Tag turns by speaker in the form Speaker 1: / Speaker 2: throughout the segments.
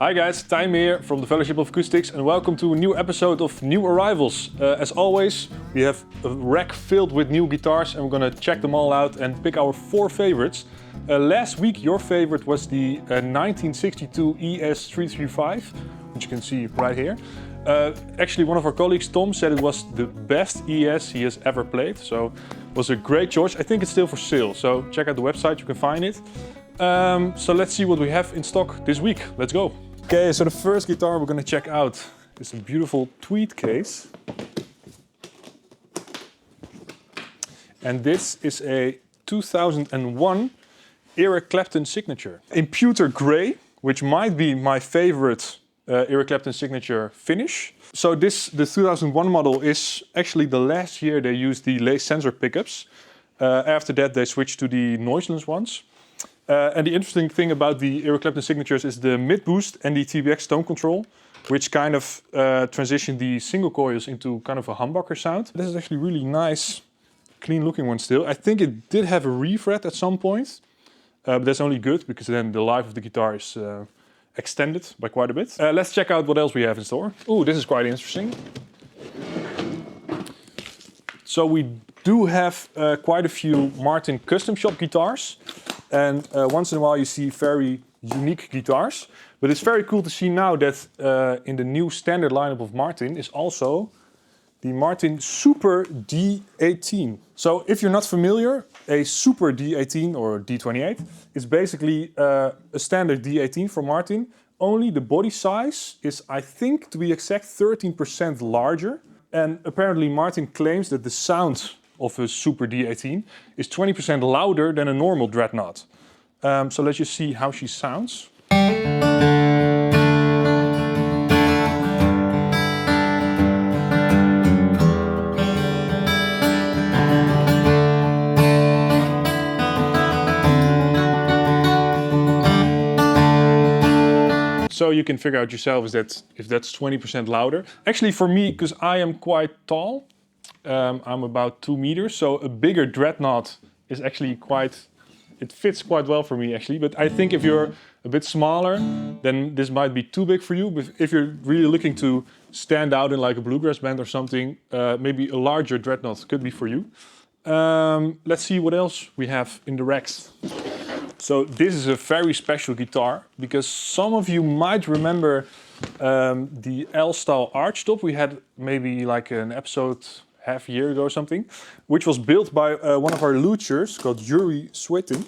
Speaker 1: Hi guys, Time here from the Fellowship of Acoustics and welcome to a new episode of New Arrivals. As always, we have a rack filled with new guitars and we're gonna check them all out and pick our 4 favorites. Last week your favorite was the 1962 ES335, which you can see right here. Actually one of our colleagues, Tom, said it was the best ES he has ever played, so it was a great choice. I think it's still for sale, so check out the website, you can find it. So let's see what we have in stock this week. Let's go. Okay, so the first guitar we're gonna check out is a beautiful tweed case. And this is a 2001 Eric Clapton signature. In pewter gray, which might be my favorite Eric Clapton signature finish. So the 2001 model is actually the last year they used the lace sensor pickups. After that they switched to the noiseless ones. And the interesting thing about the Eric Clapton signatures is the mid boost and the TBX tone control, which kind of transition the single coils into kind of a humbucker sound. This is actually really nice, clean looking one still. I think it did have a refret at some point, but that's only good because then the life of the guitar is extended by quite a bit. Let's check out what else we have in store. Ooh, this is quite interesting. So we do have quite a few Martin custom shop guitars. And once in a while you see very unique guitars. But it's very cool to see now that in the new standard lineup of Martin is also the Martin Super D18. So if you're not familiar, a Super D18 or D28 is basically a standard D18 from Martin. Only the body size is, I think, to be exact, 13% larger. And apparently Martin claims that the sound of a Super D18 is 20% louder than a normal Dreadnought. So let's just see how she sounds. So you can figure out yourself if that's 20% louder. Actually for me, because I am quite tall, I'm about 2 meters, so a bigger Dreadnought is actually it fits quite well for me actually. But I think if you're a bit smaller, then this might be too big for you. But if you're really looking to stand out in like a bluegrass band or something, maybe a larger Dreadnought could be for you. Let's see what else we have in the racks. So this is a very special guitar because some of you might remember the L-style archtop. We had maybe like an episode half a year ago or something, which was built by one of our luthiers called Suetin.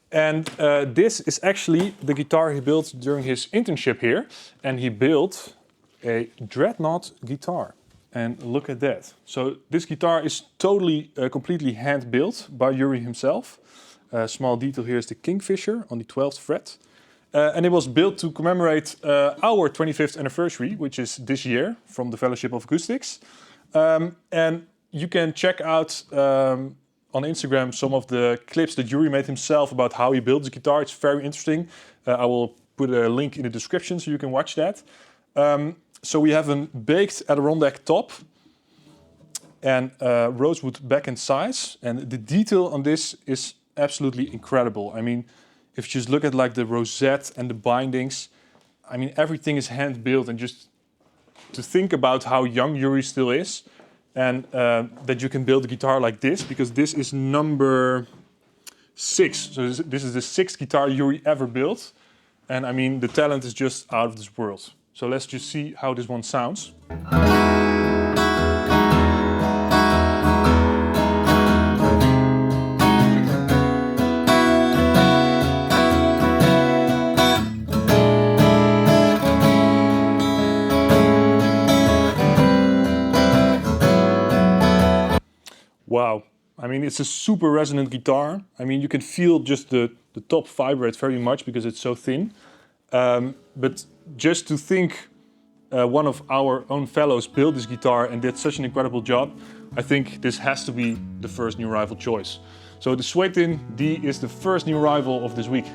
Speaker 1: And this is actually the guitar he built during his internship here. And he built a Dreadnought guitar. And look at that. So this guitar is totally, completely hand-built by Yuri himself. Small detail here is the Kingfisher on the 12th fret. And it was built to commemorate our 25th anniversary, which is this year, from the Fellowship of Acoustics. And you can check out on Instagram some of the clips that Yuri made himself about how he built the guitar. It's very interesting. I will put a link in the description so you can watch that. So we have a baked Adirondack top and rosewood back and sides. And the detail on this is absolutely incredible. I mean, if you just look at like the rosette and the bindings, I mean, everything is hand built. And just to think about how young Yuri still is and that you can build a guitar like this, because this is number 6. So this is the 6th guitar Yuri ever built. And I mean, the talent is just out of this world. So let's just see how this one sounds. Wow, I mean, it's a super resonant guitar. I mean, you can feel just the top vibrate very much because it's so thin. But just to think one of our own fellows built this guitar and did such an incredible job, I think this has to be the first new arrival choice. So the Suetin D is the first new arrival of this week.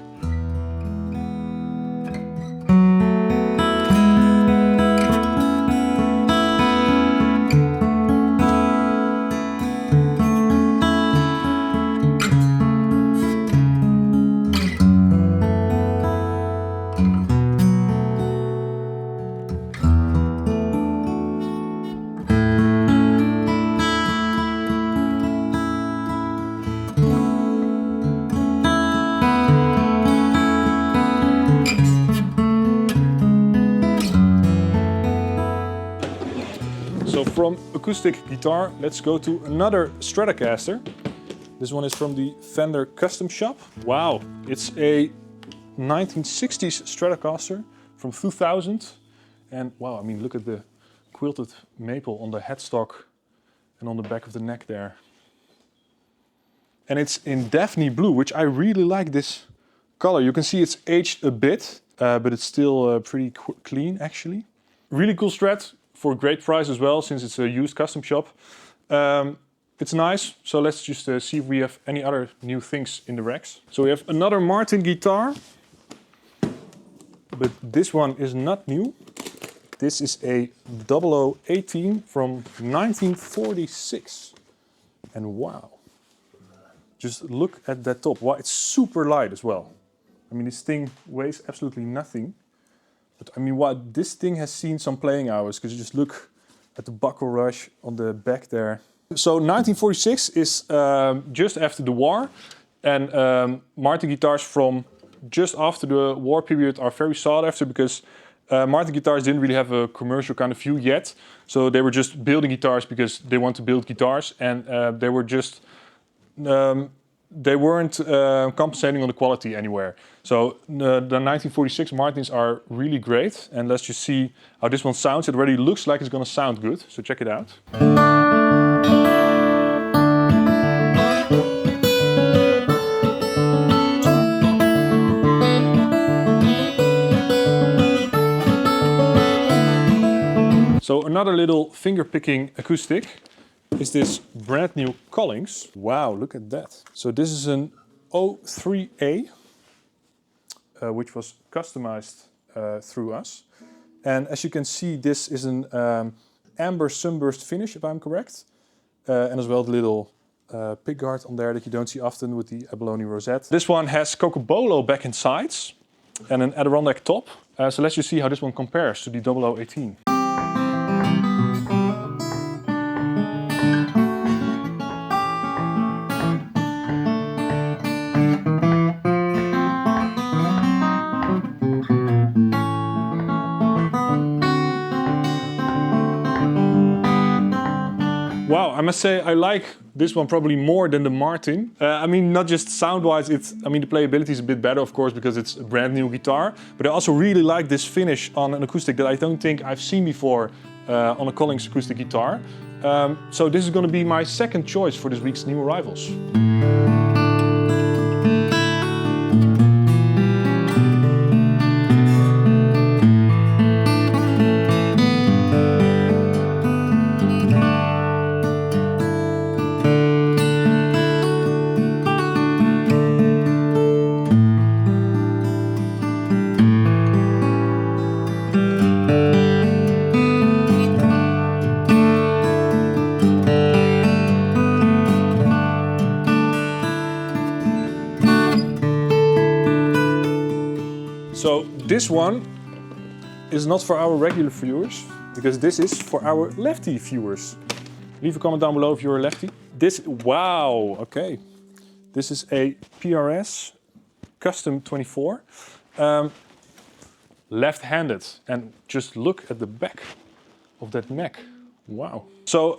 Speaker 1: from Acoustic Guitar, let's go to another Stratocaster. This one is from the Fender Custom Shop. Wow, it's a 1960s Stratocaster from 2000. And wow, I mean, look at the quilted maple on the headstock and on the back of the neck there. And it's in Daphne blue, which I really like this color. You can see it's aged a bit, but it's still pretty clean actually. Really cool Strat for a great price as well, since it's a used custom shop. It's nice, so let's just see if we have any other new things in the racks. So we have another Martin guitar, but this one is not new. This is a 0018 from 1946. And wow, just look at that top. Wow, it's super light as well. I mean, this thing weighs absolutely nothing. But I mean, wow, this thing has seen some playing hours, because you just look at the buckle rush on the back there. So 1946 is just after the war, and Martin guitars from just after the war period are very sought after, because Martin guitars didn't really have a commercial kind of view yet. So they were just building guitars because they want to build guitars, and they were just they weren't compensating on the quality anywhere. So the 1946 Martins are really great, and let's just see how this one sounds. It already looks like it's gonna sound good, so check it out. So another little finger-picking acoustic is this brand new Collings. Wow, look at that. So this is an 03A, which was customized through us. And as you can see, this is an amber sunburst finish, if I'm correct. And as well the little pickguard on there that you don't see often with the abalone rosette. This one has Cocobolo back and sides and an Adirondack top. So let's just see how this one compares to the 0018. Wow, I must say I like this one probably more than the Martin. I mean, not just sound-wise, I mean the playability is a bit better, of course, because it's a brand new guitar. But I also really like this finish on an acoustic that I don't think I've seen before on a Collings acoustic guitar. So this is going to be my second choice for this week's new arrivals. So this one is not for our regular viewers, because this is for our lefty viewers. Leave a comment down below if you're a lefty. Wow, okay. This is a PRS Custom 24, left-handed, and just look at the back of that neck. Wow. So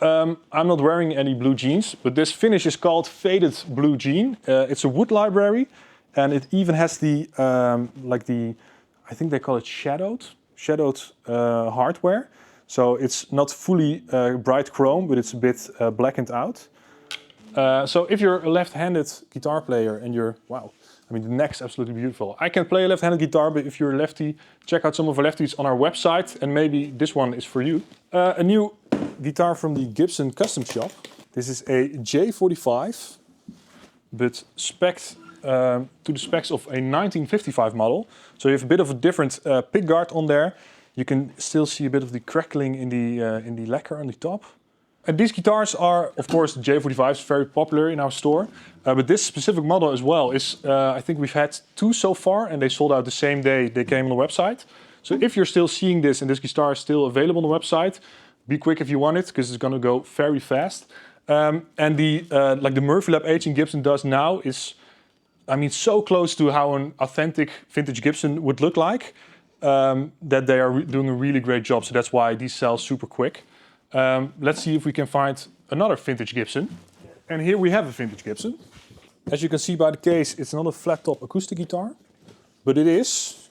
Speaker 1: I'm not wearing any blue jeans, but this finish is called Faded Blue Jean. It's a wood library. And it even has the, I think they call it shadowed hardware. So it's not fully bright chrome, but it's a bit blackened out. So if you're a left-handed guitar player and you're, wow, I mean the neck's absolutely beautiful. I can play a left-handed guitar, but if you're a lefty, check out some of our lefties on our website, and maybe this one is for you. A new guitar from the Gibson Custom Shop. This is a J45, but spec'd to the specs of a 1955 model. So you have a bit of a different pickguard on there. You can still see a bit of the crackling in the lacquer on the top. And these guitars are, of course, the J45s, very popular in our store. But this specific model as well is, I think we've had 2 so far, and they sold out the same day they came on the website. So if you're still seeing this and this guitar is still available on the website, be quick if you want it, because it's going to go very fast. And the like the Murphy Lab aging Gibson does now is, I mean, so close to how an authentic vintage Gibson would look like, that they are doing a really great job. So that's why these sell super quick. Let's see if we can find another vintage Gibson. And here we have a vintage Gibson. As you can see by the case, it's not a flat top acoustic guitar, but it is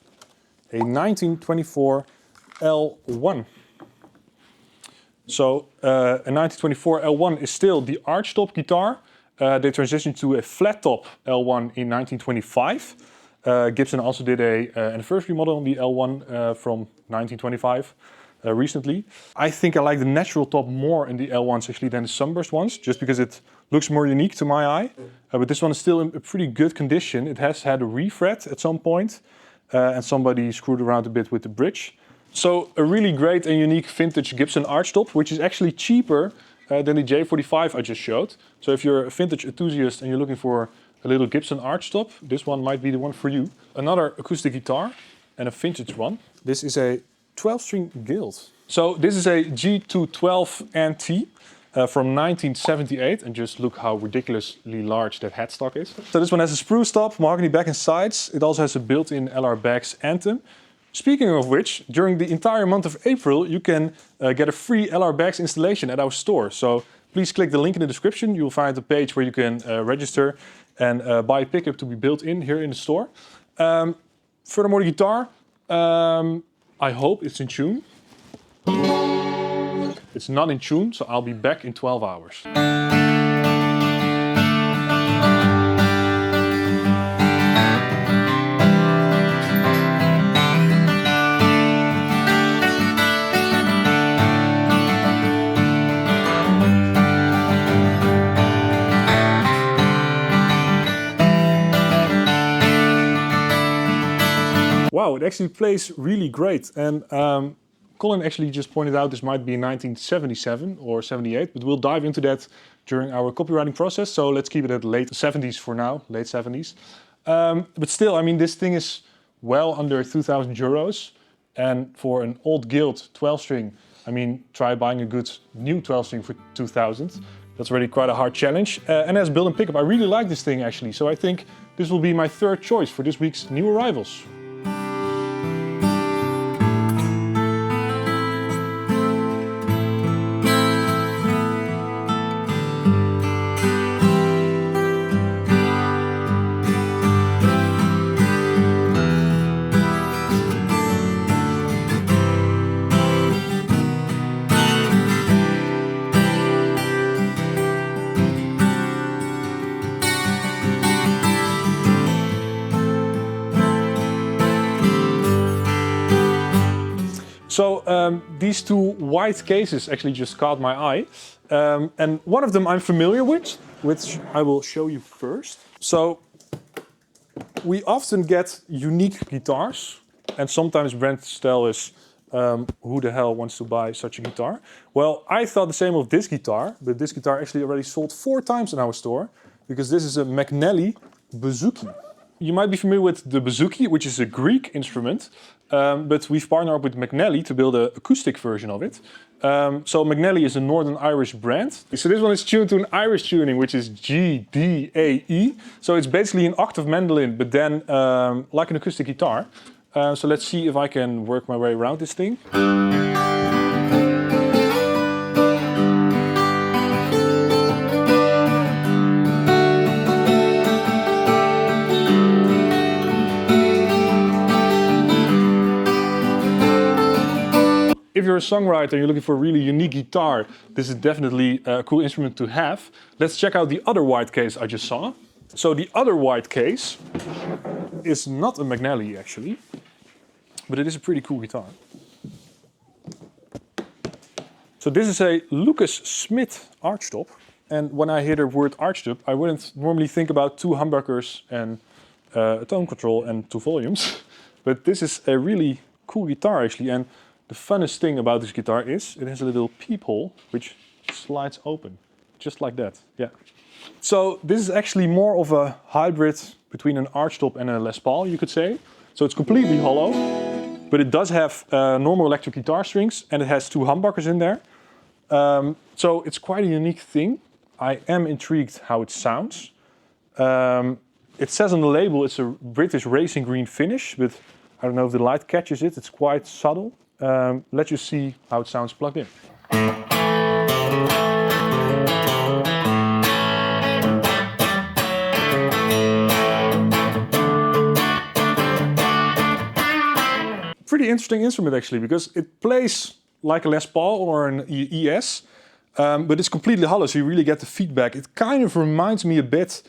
Speaker 1: a 1924 L1. So a 1924 L1 is still the archtop guitar. They transitioned to a flat top L1 in 1925. Gibson also did an anniversary model on the L1 from 1925 recently. I think I like the natural top more in the L1s actually than the sunburst ones, just because it looks more unique to my eye. But this one is still in a pretty good condition. It has had a refret at some point, and somebody screwed around a bit with the bridge. So a really great and unique vintage Gibson archtop, which is actually cheaper than the J45 I just showed. So if you're a vintage enthusiast and you're looking for a little Gibson archtop, this one might be the one for you. Another acoustic guitar, and a vintage one. This is a 12-string Guild. So this is a G212NT from 1978, and just look how ridiculously large that headstock is. So this one has a spruce top, mahogany back and sides. It also has a built-in LR Baggs anthem. Speaking of which, during the entire month of April, you can get a free LR Baggs installation at our store. So please click the link in the description. You'll find a page where you can register and buy a pickup to be built in here in the store. Furthermore, the guitar, I hope it's in tune. It's not in tune, so I'll be back in 12 hours. Wow, it actually plays really great. And Colin actually just pointed out this might be 1977 or 78, but we'll dive into that during our copywriting process. So let's keep it at late 70s for now, late 70s. But still, I mean, this thing is well under 2,000 euros. And for an old Guild 12-string, I mean, try buying a good new 12-string for 2,000. That's already quite a hard challenge. And as build and pickup, I really like this thing actually. So I think this will be my third choice for this week's new arrivals. So these two white cases actually just caught my eye. And one of them I'm familiar with, which I will show you first. So we often get unique guitars, and sometimes Brent's style is, who the hell wants to buy such a guitar? Well, I thought the same of this guitar, but this guitar actually already sold 4 times in our store, because this is a McNally bouzouki. You might be familiar with the bouzouki, which is a Greek instrument, but we've partnered up with McNally to build an acoustic version of it. So McNally is a Northern Irish brand. So this one is tuned to an Irish tuning, which is G, D, A, E. So it's basically an octave mandolin, but then like an acoustic guitar. So let's see if I can work my way around this thing. If you're a songwriter and you're looking for a really unique guitar, this is definitely a cool instrument to have. Let's check out the other white case I just saw. So the other white case is not a McNally actually, but it is a pretty cool guitar. So this is a Lucas Smith archtop. And when I hear the word archtop, I wouldn't normally think about 2 humbuckers and a tone control and 2 volumes. But this is a really cool guitar actually. And the funnest thing about this guitar is it has a little peephole which slides open, just like that, yeah. So this is actually more of a hybrid between an archtop and a Les Paul, you could say. So it's completely hollow, but it does have normal electric guitar strings and it has 2 humbuckers in there. So it's quite a unique thing. I am intrigued how it sounds. It says on the label it's a British racing green finish, but I don't know if the light catches it, it's quite subtle. Let's just see how it sounds plugged in. pretty interesting instrument actually, because it plays like a Les Paul or an ES, but it's completely hollow, so you really get the feedback. It kind of reminds me a bit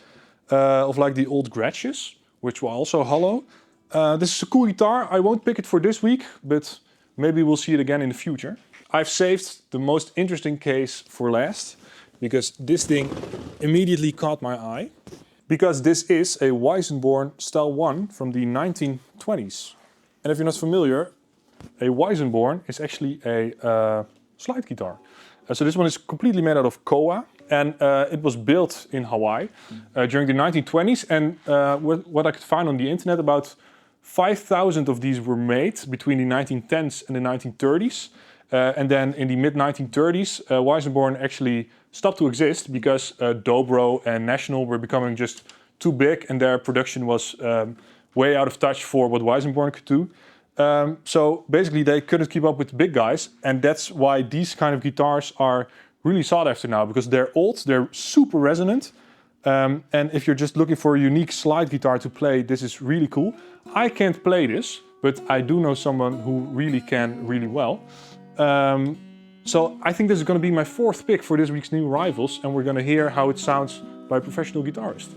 Speaker 1: of like the old Gretches, which were also hollow. This is a cool guitar. I won't pick it for this week, but maybe we'll see it again in the future. I've saved the most interesting case for last, because this thing immediately caught my eye. Because this is a Weissenborn Style 1 from the 1920s. And if you're not familiar, a Weissenborn is actually a slide guitar. So this one is completely made out of koa, and it was built in Hawaii during the 1920s. And what I could find on the internet, about 5,000 of these were made between the 1910s and the 1930s. And then in the mid-1930s, Weissenborn actually stopped to exist because Dobro and National were becoming just too big, and their production was way out of touch for what Weissenborn could do. So basically they couldn't keep up with the big guys, and that's why these kind of guitars are really sought after now, because they're old, they're super resonant, and if you're just looking for a unique slide guitar to play, this is really cool. I can't play this, but I do know someone who really can really well. So I think this is going to be my fourth pick for this week's new arrivals, and we're going to hear how it sounds by a professional guitarist.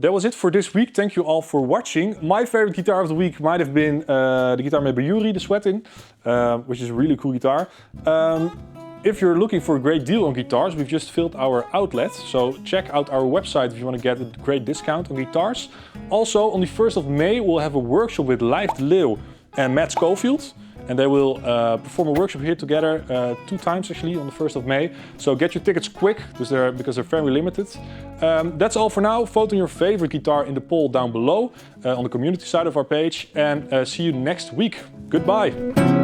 Speaker 1: That was it for this week. Thank you all for watching. My favorite guitar of the week might have been the guitar made by Yuri, the Suetin, which is a really cool guitar. If you're looking for a great deal on guitars, we've just filled our outlet. So check out our website if you want to get a great discount on guitars. Also, on the 1st of May, we'll have a workshop with Leif de Leeuw and Matt Schofield. And they will perform a workshop here together 2 times actually on the 1st of May. So get your tickets quick because they're very limited. That's all for now. Vote on your favorite guitar in the poll down below on the community side of our page. And see you next week. Goodbye.